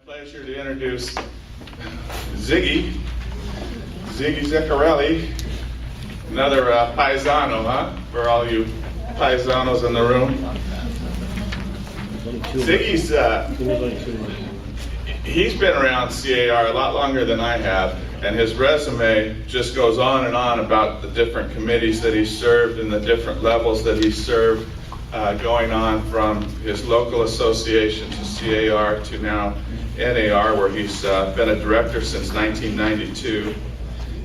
Pleasure to introduce Ziggy Zicarelli, another paisano, huh? For all you paisanos in the room. Ziggy's, he's been around C.A.R. a lot longer than I have, and his resume just goes on and on about the different committees that he's served and the different levels that he's served, going on from his local association to C.A.R. to now NAR, where he's been a director since 1992.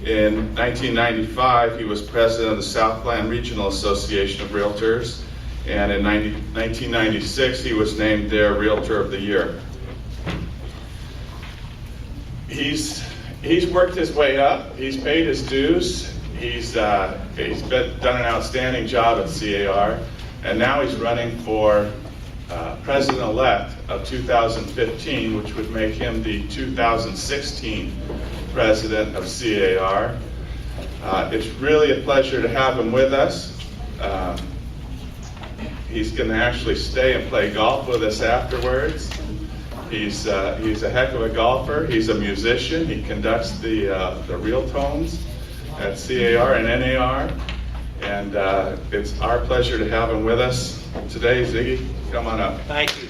In 1995, he was president of the Southland Regional Association of Realtors, and in 1996, he was named their Realtor of the Year. He's worked his way up. He's paid his dues. He's done an outstanding job at C.A.R., and now he's running for president-elect of 2015, which would make him the 2016 president of C.A.R. It's really a pleasure to have him with us. He's going to actually stay and play golf with us afterwards. He's a heck of a golfer. He's a musician. He conducts the real tones at C.A.R. and NAR. And it's our pleasure to have him with us today. Ziggy, come on up. Thank you.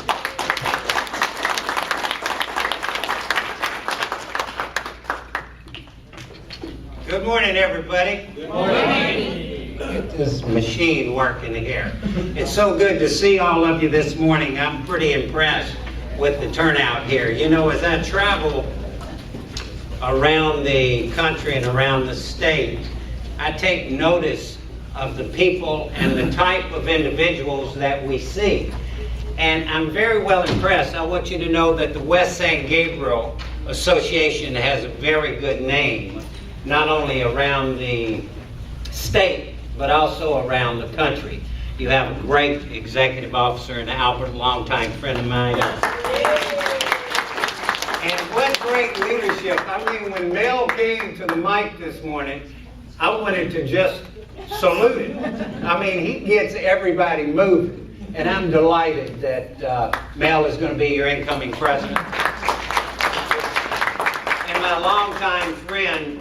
Good morning, everybody. Good morning. Get this machine working here. It's so good to see all of you this morning. I'm pretty impressed with the turnout here. You know, as I travel around the country and around the state, I take notice of the people and the type of individuals that we see. And I'm very well impressed. I want you to know that the West St. Gabriel Association has a very good name, not only around the state, but also around the country. You have a great executive officer in Albert, a longtime friend of mine. And what great leadership. I mean, when Mel came to the mic this morning, I wanted to just salute him. I mean, he gets everybody moving. And I'm delighted that Mel is going to be your incoming president. And my longtime friend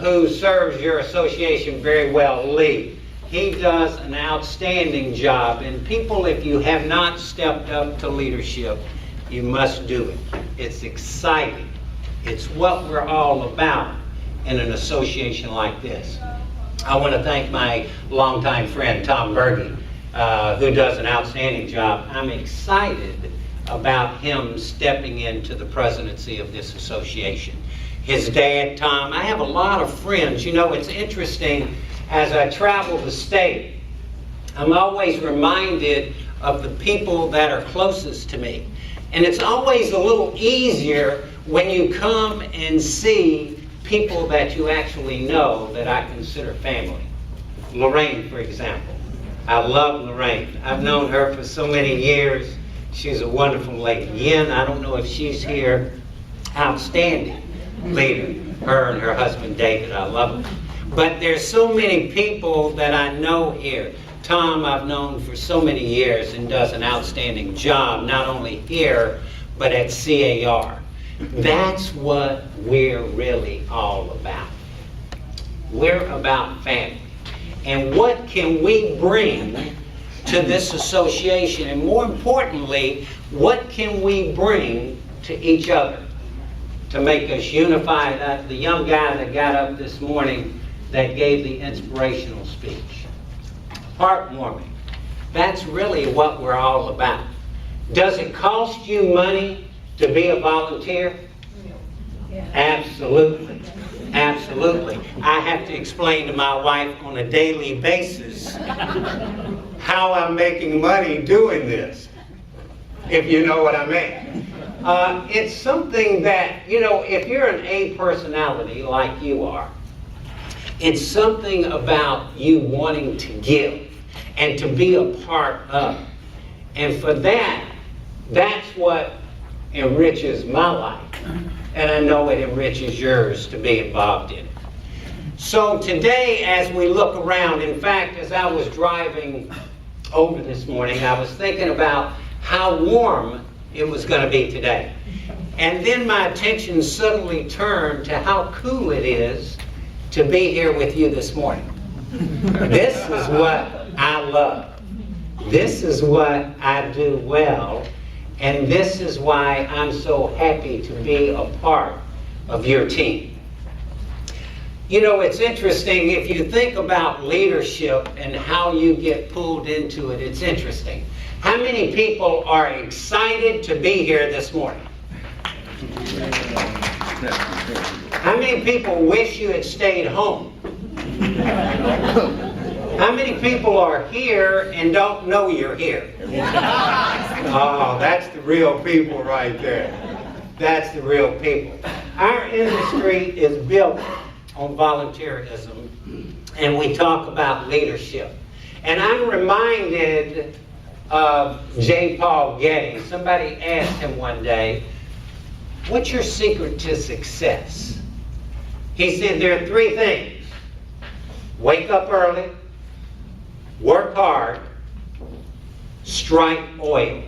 who serves your association very well, Lee. He does an outstanding job. And people, if you have not stepped up to leadership, you must do it. It's exciting. It's what we're all about in an association like this. I want to thank my longtime friend, Tom Berge, who does an outstanding job. I'm excited about him stepping into the presidency of this association. His dad, Tom, I have a lot of friends. You know, it's interesting, as I travel the state, I'm always reminded of the people that are closest to me. And it's always a little easier when you come and see people that you actually know that I consider family. Lorraine, for example. I love Lorraine. I've known her for so many years. She's a wonderful lady. Yen, I don't know if she's here. Outstanding leader. Her and her husband David, I love them. But there's so many people that I know here. Tom I've known for so many years and does an outstanding job, not only here, but at C.A.R. That's what we're really all about. We're about family. And what can we bring to this association? And more importantly, what can we bring to each other to make us unified? The young guy that got up this morning that gave the inspirational speech. Heartwarming. That's really what we're all about. Does it cost you money to be a volunteer? Yeah. Absolutely. Absolutely. I have to explain to my wife on a daily basis how I'm making money doing this, if you know what I mean. It's something that, you know, if you're an A personality like you are, it's something about you wanting to give and to be a part of. And for that, that's what enriches my life. And I know it enriches yours to be involved in it. So today, as we look around, in fact, as I was driving over this morning, I was thinking about how warm it was going to be today. And then my attention suddenly turned to how cool it is to be here with you this morning. This is what I love. This is what I do well. And this is why I'm so happy to be a part of your team. You know, it's interesting, if you think about leadership and how you get pulled into it, it's interesting. How many people are excited to be here this morning? How many people wish you had stayed home? How many people are here and don't know you're here? Oh, that's the real people right there. That's the real people. Our industry is built on volunteerism, and we talk about leadership. And I'm reminded of J. Paul Getty. Somebody asked him one day, "What's your secret to success?" He said, there are three things. Wake up early, work hard, strike oil.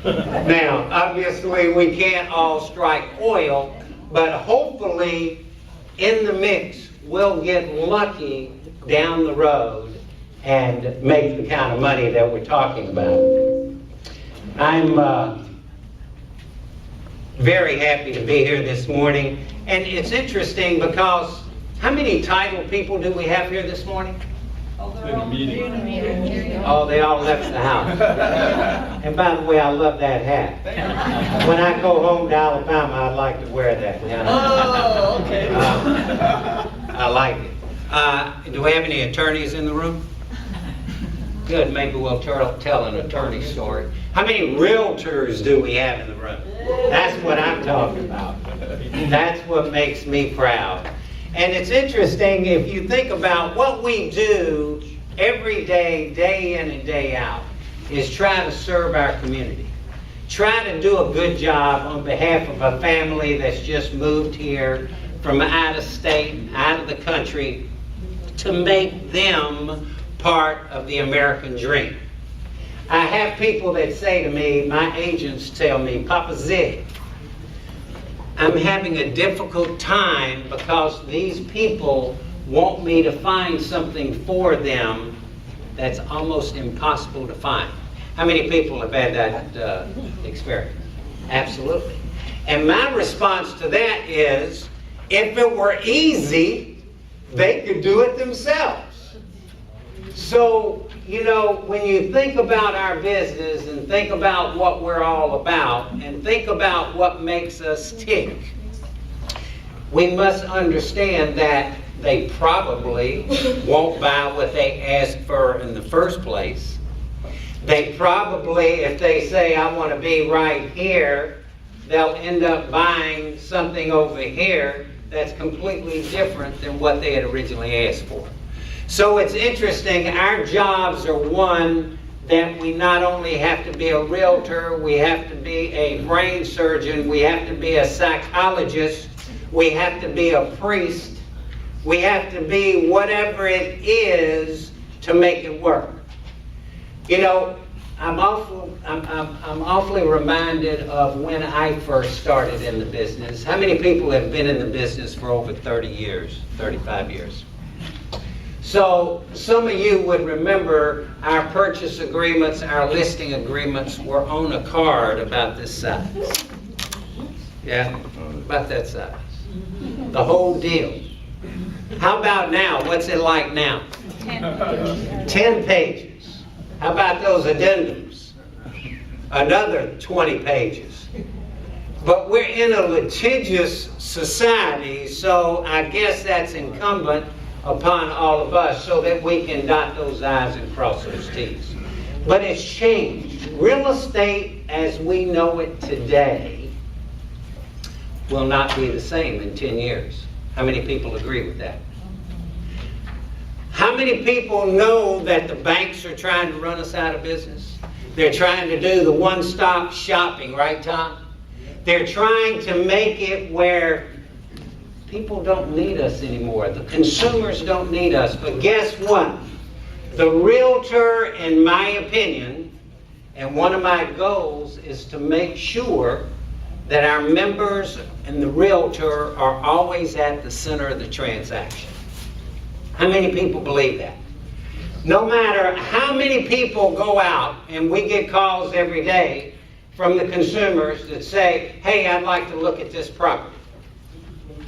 Now, obviously, we can't all strike oil, but hopefully, in the mix, we'll get lucky down the road and make the kind of money that we're talking about. I'm very happy to be here this morning. And it's interesting because how many titled people do we have here this morning? Oh, they all left the house. And by the way, I love that hat. When I go home to Alabama, I'd like to wear that. Oh, okay. I like it. Do we have any attorneys in the room? Good, maybe we'll tell an attorney story. How many realtors do we have in the room? That's what I'm talking about. That's what makes me proud. And it's interesting, if you think about what we do every day, day in and day out, is try to serve our community. Try to do a good job on behalf of a family that's just moved here from out of state, out of the country, to make them part of the American dream. I have people that say to me, my agents tell me, "Papa Zig, I'm having a difficult time because these people want me to find something for them that's almost impossible to find." How many people have had that experience? Absolutely. And my response to that is, if it were easy, they could do it themselves. So, you know, when you think about our business and think about what we're all about and think about what makes us tick, we must understand that they probably won't buy what they asked for in the first place. They probably, if they say, "I want to be right here," they'll end up buying something over here that's completely different than what they had originally asked for. So it's interesting, our jobs are one that we not only have to be a realtor, we have to be a brain surgeon, we have to be a psychologist, we have to be a priest, we have to be whatever it is to make it work. You know, I'm awfully reminded of when I first started in the business. How many people have been in the business for over 30 years, 35 years? So some of you would remember our purchase agreements, our listing agreements were on a card about this size. Yeah, about that size. The whole deal. How about now? What's it like now? 10 pages. How about those addendums? Another 20 pages. But we're in a litigious society, so I guess that's incumbent upon all of us so that we can dot those I's and cross those T's. But it's changed. Real estate as we know it today will not be the same in 10 years. How many people agree with that? How many people know that the banks are trying to run us out of business? They're trying to do the one-stop shopping, right, Tom? They're trying to make it where people don't need us anymore. The consumers don't need us. But guess what? The realtor, in my opinion, And one of my goals is to make sure that our members and the realtor are always at the center of the transaction. How many people believe that? No matter how many people go out, and we get calls every day from the consumers that say, hey, I'd like to look at this property.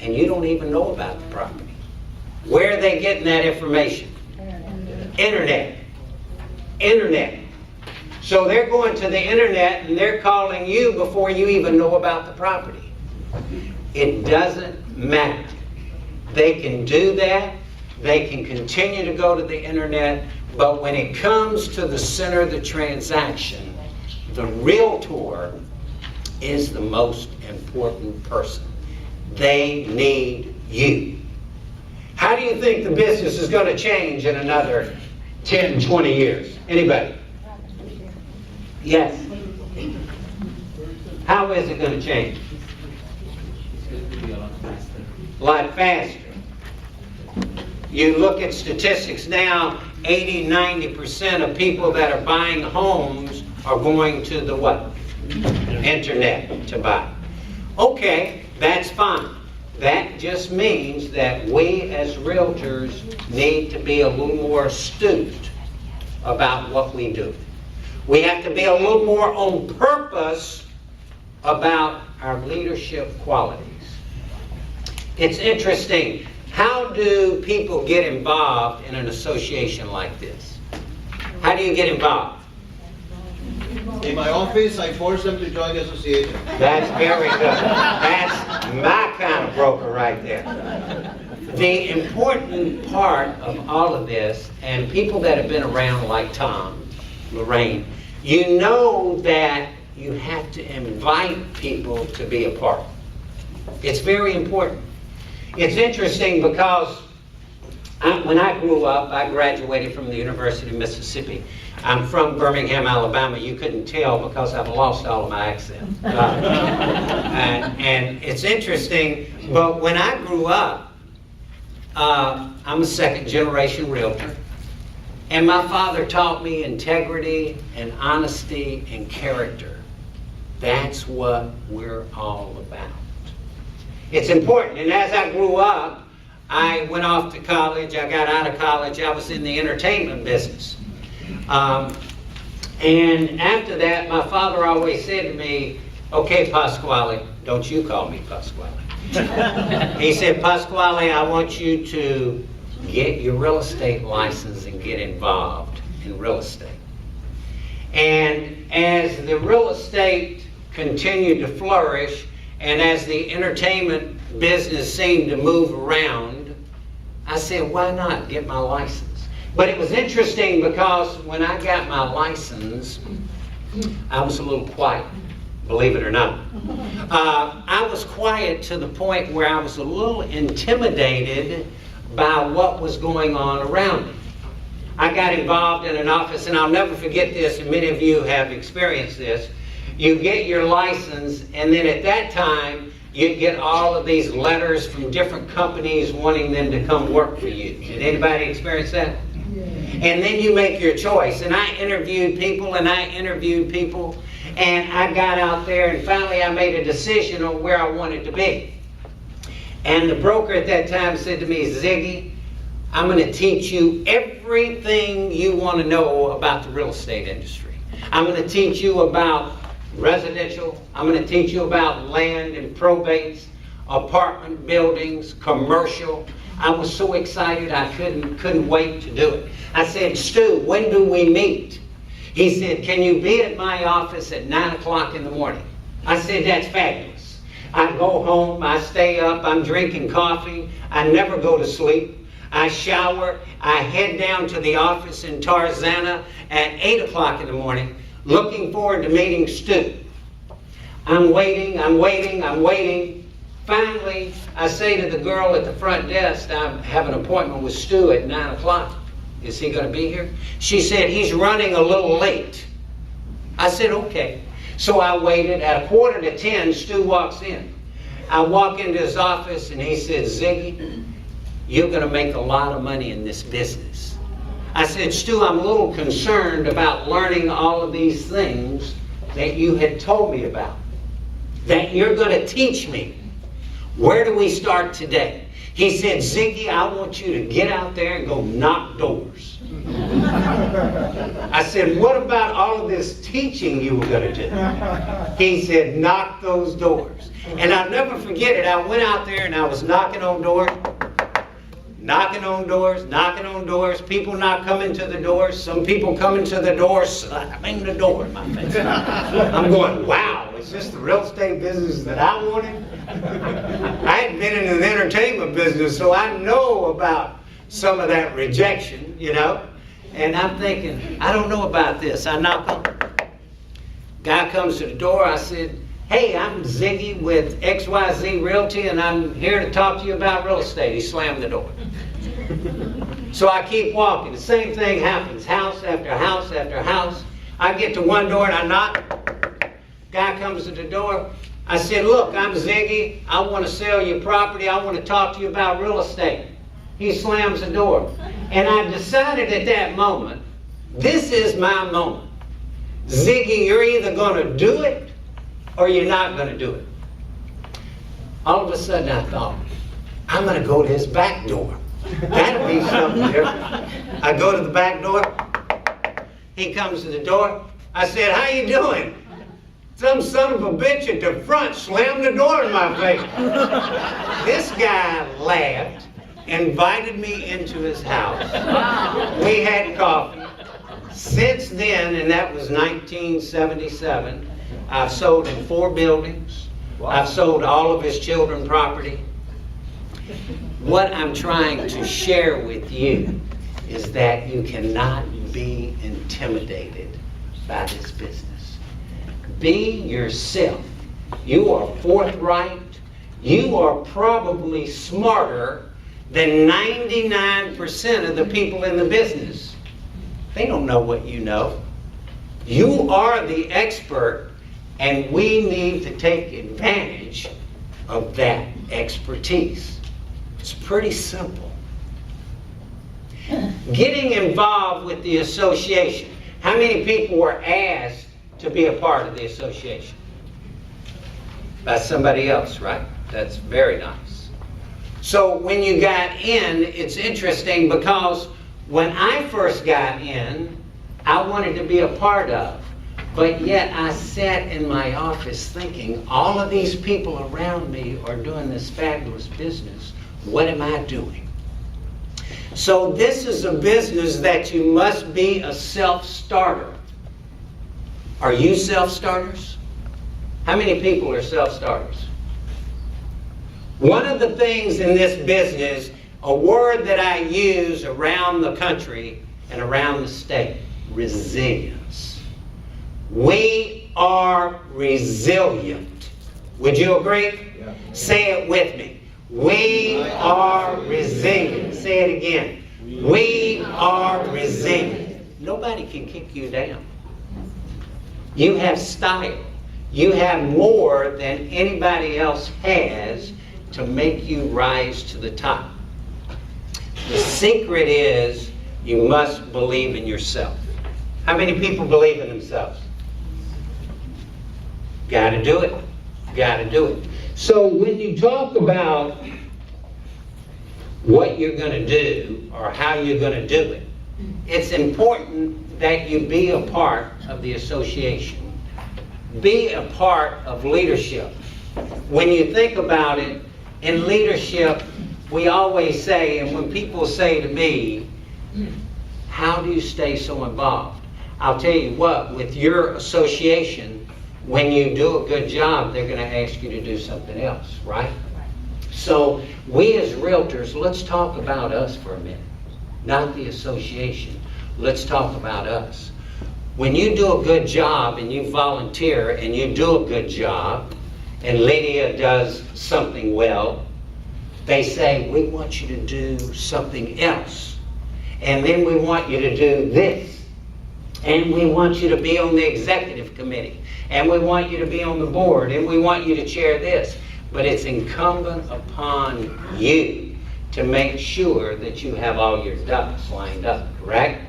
And you don't even know about the property. Where are they getting that information? Internet. Internet. So they're going to the internet and they're calling you before you even know about the property. It doesn't matter. They can do that. They can continue to go to the internet. But when it comes to the center of the transaction, the realtor is the most important person. They need you. How do you think the business is going to change in another 10, 20 years? Anybody? Yes. How is it going to change? A lot faster. You look at statistics now, 80, 90% of people that are buying homes are going to the what? Internet to buy. Okay, that's fine. That just means that we as realtors need to be a little more astute about what we do. We have to be a little more on purpose about our leadership qualities. It's interesting. How do people get involved in an association like this? How do you get involved? In my office, I force them to join the association. That's very good. That's my kind of broker right there. The important part of all of this, and people that have been around like Tom, Lorraine, you know that you have to invite people to be a part. It's very important. It's interesting because when I grew up, I graduated from the University of Mississippi. I'm from Birmingham, Alabama. You couldn't tell because I've lost all of my accent. And it's interesting, but when I grew up, I'm a second generation realtor. And my father taught me integrity and honesty and character. That's what we're all about. It's important. And as I grew up, I went off to college. I got out of college. I was in the entertainment business. And after that, my father always said to me, okay, Pasquale, don't you call me Pasquale. He said, Pasquale, I want you to get your real estate license and get involved in real estate. And as the real estate continued to flourish, and as the entertainment business seemed to move around, I said, why not get my license? But it was interesting because when I got my license, I was a little quiet, believe it or not. I was quiet to the point where I was a little intimidated by what was going on around me. I got involved in an office, and I'll never forget this, and many of you have experienced this. You get your license, and then at that time, you'd get all of these letters from different companies wanting them to come work for you. Did anybody experience that? And then you make your choice. And I interviewed people, and I got out there, and finally I made a decision on where I wanted to be. And the broker at that time said to me, Ziggy, I'm going to teach you everything you want to know about the real estate industry. I'm going to teach you about residential. I'm going to teach you about land and probates, apartment buildings, commercial. I was so excited I couldn't wait to do it. I said, Stu, when do we meet? He said, can you be at my office at 9 o'clock in the morning? I said, that's fabulous. I go home, I stay up, I'm drinking coffee, I never go to sleep. I shower, I head down to the office in Tarzana at 8 o'clock in the morning, looking forward to meeting Stu. I'm waiting. Finally, I say to the girl at the front desk, I have an appointment with Stu at 9 o'clock. Is he going to be here? She said, he's running a little late. I said, okay. So I waited. At 9:45, Stu walks in. I walk into his office and he said, Ziggy, you're going to make a lot of money in this business. I said, Stu, I'm a little concerned about learning all of these things that you had told me about, that you're going to teach me. Where do we start today? He said, Ziggy, I want you to get out there and go knock doors. I said, what about all of this teaching you were going to do? He said, knock those doors. And I'll never forget it. I went out there and I was knocking on doors, knocking on doors, knocking on doors. People not coming to the doors. Some people coming to the door, slamming the door in my face. I'm going, wow, is this the real estate business that I wanted? I had been in the entertainment business, so I know about some of that rejection, you know. And I'm thinking, I don't know about this. I knock on. Guy comes to the door. I said, hey, I'm Ziggy with XYZ Realty, and I'm here to talk to you about real estate. He slammed the door. So I keep walking. The same thing happens, house after house after house. I get to one door and I knock. Guy comes to the door. I said, look, I'm Ziggy. I want to sell your property. I want to talk to you about real estate. He slams the door. And I decided at that moment, this is my moment. Ziggy, you're either going to do it or you're not going to do it. All of a sudden I thought, I'm going to go to his back door. That'll be something different. I go to the back door. He comes to the door. I said, how you doing? Some son of a bitch at the front slammed the door in my face. This guy laughed, invited me into his house. We had coffee. Since then, and that was 1977, I've sold in 4 buildings. I've sold all of his children's property. What I'm trying to share with you is that you cannot be intimidated by this business. Be yourself. You are forthright. You are probably smarter than 99% of the people in the business. They don't know what you know. You are the expert, and we need to take advantage of that expertise. It's pretty simple. Getting involved with the association. How many people were asked to be a part of the association? By somebody else, right? That's very nice. So when you got in, it's interesting because when I first got in, I wanted to be a part of, but yet I sat in my office thinking, all of these people around me are doing this fabulous business. What am I doing? So this is a business that you must be a self-starter. Are you self-starters? How many people are self-starters? One of the things in this business, a word that I use around the country and around the state, resilience. We are resilient. Would you agree? Yeah. Say it with me. We are resilient. Say it again. We are resilient. Nobody can kick you down. You have style. You have more than anybody else has to make you rise to the top. The secret is you must believe in yourself. How many people believe in themselves? Got to do it. Got to do it. So when you talk about what you're going to do or how you're going to do it, it's important that you be a part of the association. Be a part of leadership. When you think about it, in leadership, we always say, and when people say to me, how do you stay so involved? I'll tell you what, with your association, when you do a good job, they're going to ask you to do something else, right? So we as realtors, let's talk about us for a minute, not the association. Let's talk about us. When you do a good job and you volunteer and you do a good job, and Lydia does something well, they say, we want you to do something else. And then we want you to do this. And we want you to be on the executive committee. And we want you to be on the board. And we want you to chair this. But it's incumbent upon you to make sure that you have all your ducks lined up, correct?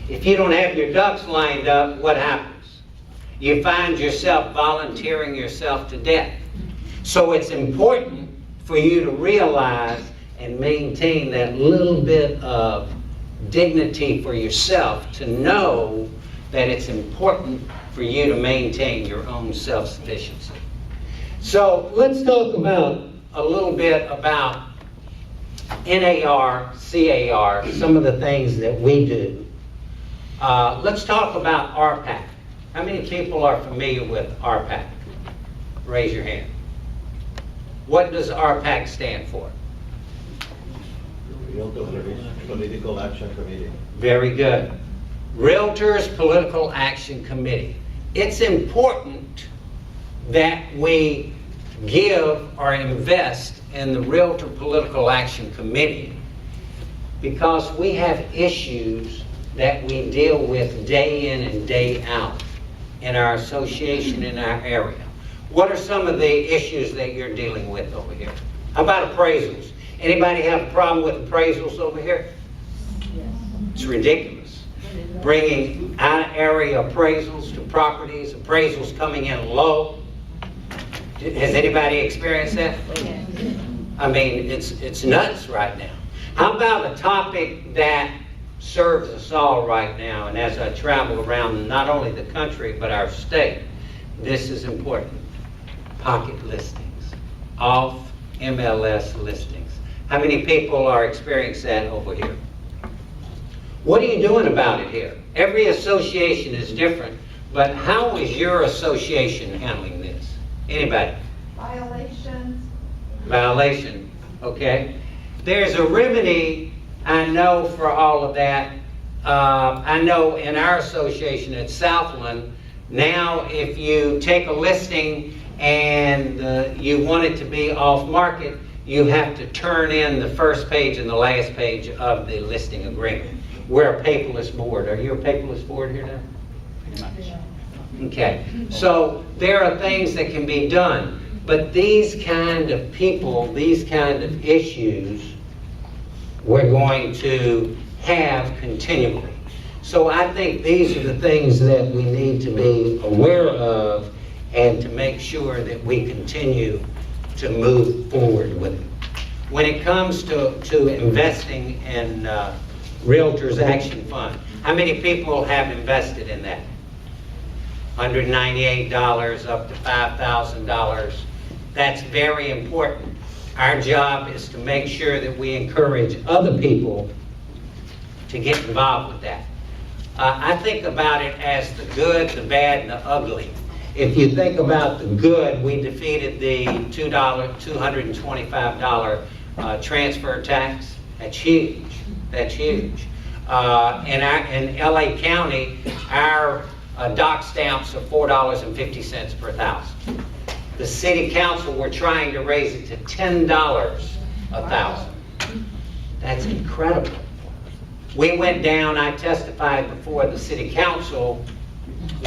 If you don't have your ducks lined up, what happens? You find yourself volunteering yourself to death. So it's important for you to realize and maintain that little bit of dignity for yourself, to know that it's important for you to maintain your own self-sufficiency. So let's talk about a little bit about NAR, C.A.R., some of the things that we do. Let's talk about RPAC. How many people are familiar with RPAC? Raise your hand. What does RPAC stand for? Realtors Political Action Committee. Very good. Realtors Political Action Committee. It's important that we give or invest in the Realtor Political Action Committee, because we have issues that we deal with day in and day out in our association, in our area. What are some of the issues that you're dealing with over here? How about appraisals? Anybody have a problem with appraisals over here? It's ridiculous. Bringing out-area appraisals to properties, appraisals coming in low. Has anybody experienced that? I mean, it's nuts right now. How about a topic that serves us all right now, and as I travel around not only the country but our state, this is important. Pocket listings, off MLS listings. How many people are experiencing that over here? What are you doing about it here? Every association is different, but how is your association handling this? Anybody? Violations. Violation, okay. There's a remedy, I know, for all of that. I know in our association at Southland, now if you take a listing and you want it to be off market, you have to turn in the first page and the last page of the listing agreement. We're a paperless board. Are you a paperless board here now? Okay, so there are things that can be done, but these kind of people, these kind of issues, we're going to have continually. So I think these are the things that we need to be aware of and to make sure that we continue to move forward with it. When it comes to investing in Realtors Action Fund, how many people have invested in that? $198 up to $5,000. That's very important. Our job is to make sure that we encourage other people to get involved with that. I think about it as the good, the bad, and the ugly. If you think about the good, we defeated the $225 transfer tax. That's huge. That's huge. In LA County, our dock stamps are $4.50 per thousand. The city council were trying to raise it to $10 a thousand. That's incredible. We went down, I testified before the city council,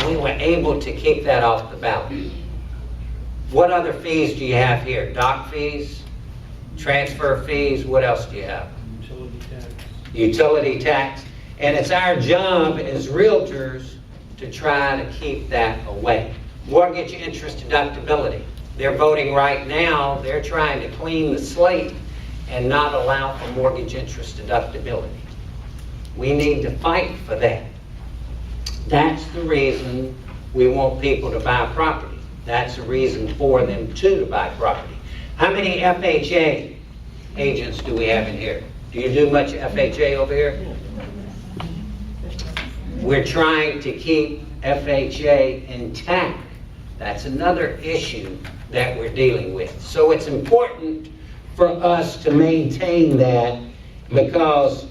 we were able to keep that off the ballot. What other fees do you have here? Dock fees, transfer fees, what else do you have? Utility tax. Utility tax. And it's our job as realtors to try to keep that away. Mortgage interest deductibility. They're voting right now, they're trying to clean the slate and not allow for mortgage interest deductibility. We need to fight for that. That's the reason we want people to buy property. That's the reason for them to buy property. How many FHA agents do we have in here? Do you do much FHA over here? We're trying to keep FHA intact. That's another issue that we're dealing with. So it's important for us to maintain that, because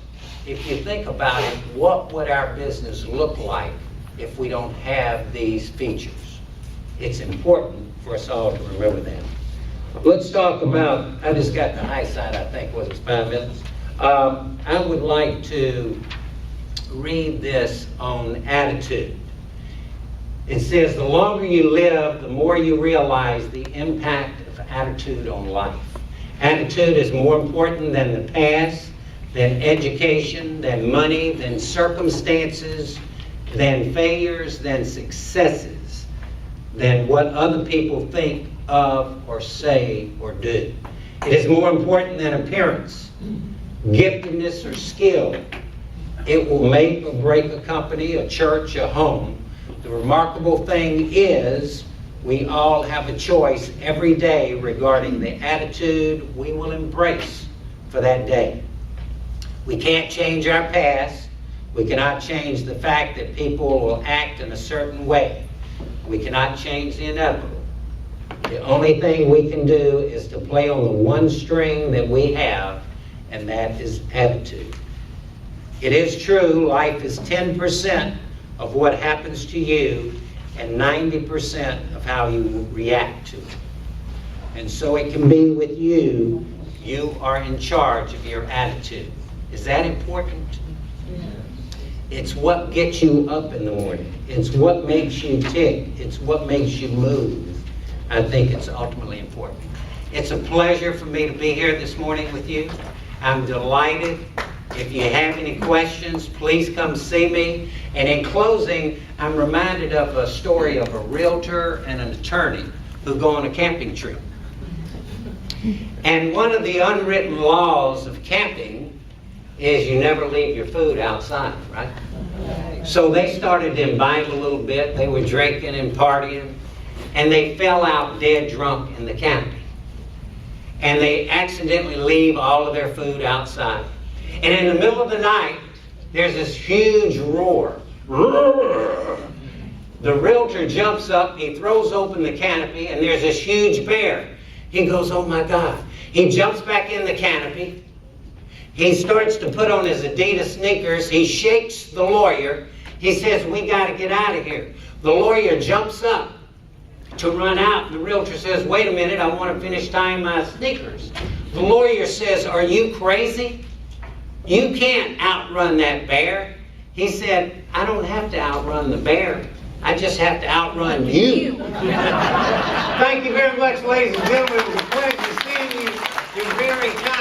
if you think about it, what would our business look like if we don't have these features? It's important for us all to remember that. Let's talk about, I just got the high side, I think, was it 5 minutes? I would like to read this on attitude. It says, the longer you live, the more you realize the impact of attitude on life. Attitude is more important than the past, than education, than money, than circumstances, than failures, than successes, than what other people think of or say or do. It is more important than appearance, giftedness, or skill. It will make or break a company, a church, a home. The remarkable thing is we all have a choice every day regarding the attitude we will embrace for that day. We can't change our past. We cannot change the fact that people will act in a certain way. We cannot change the inevitable. The only thing we can do is to play on the one string that we have, and that is attitude. It is true, life is 10% of what happens to you and 90% of how you react to it. And so it can be with you. You are in charge of your attitude. Is that important? It's what gets you up in the morning. It's what makes you tick. It's what makes you move. I think it's ultimately important. It's a pleasure for me to be here this morning with you. I'm delighted. If you have any questions, please come see me. And in closing, I'm reminded of a story of a realtor and an attorney who go on a camping trip. And one of the unwritten laws of camping is you never leave your food outside, right? So they started to imbibe a little bit. They were drinking and partying, and they fell out dead drunk in the canopy. And they accidentally leave all of their food outside. And in the middle of the night, there's this huge roar. The realtor jumps up, he throws open the canopy, and there's this huge bear. He goes, oh my God. He jumps back in the canopy. He starts to put on his Adidas sneakers. He shakes the lawyer. He says, we got to get out of here. The lawyer jumps up to run out. The realtor says, wait a minute, I want to finish tying my sneakers. The lawyer says, are you crazy? You can't outrun that bear. He said, I don't have to outrun the bear. I just have to outrun you. Thank you very much, ladies and gentlemen. It was a pleasure seeing you. You're very kind.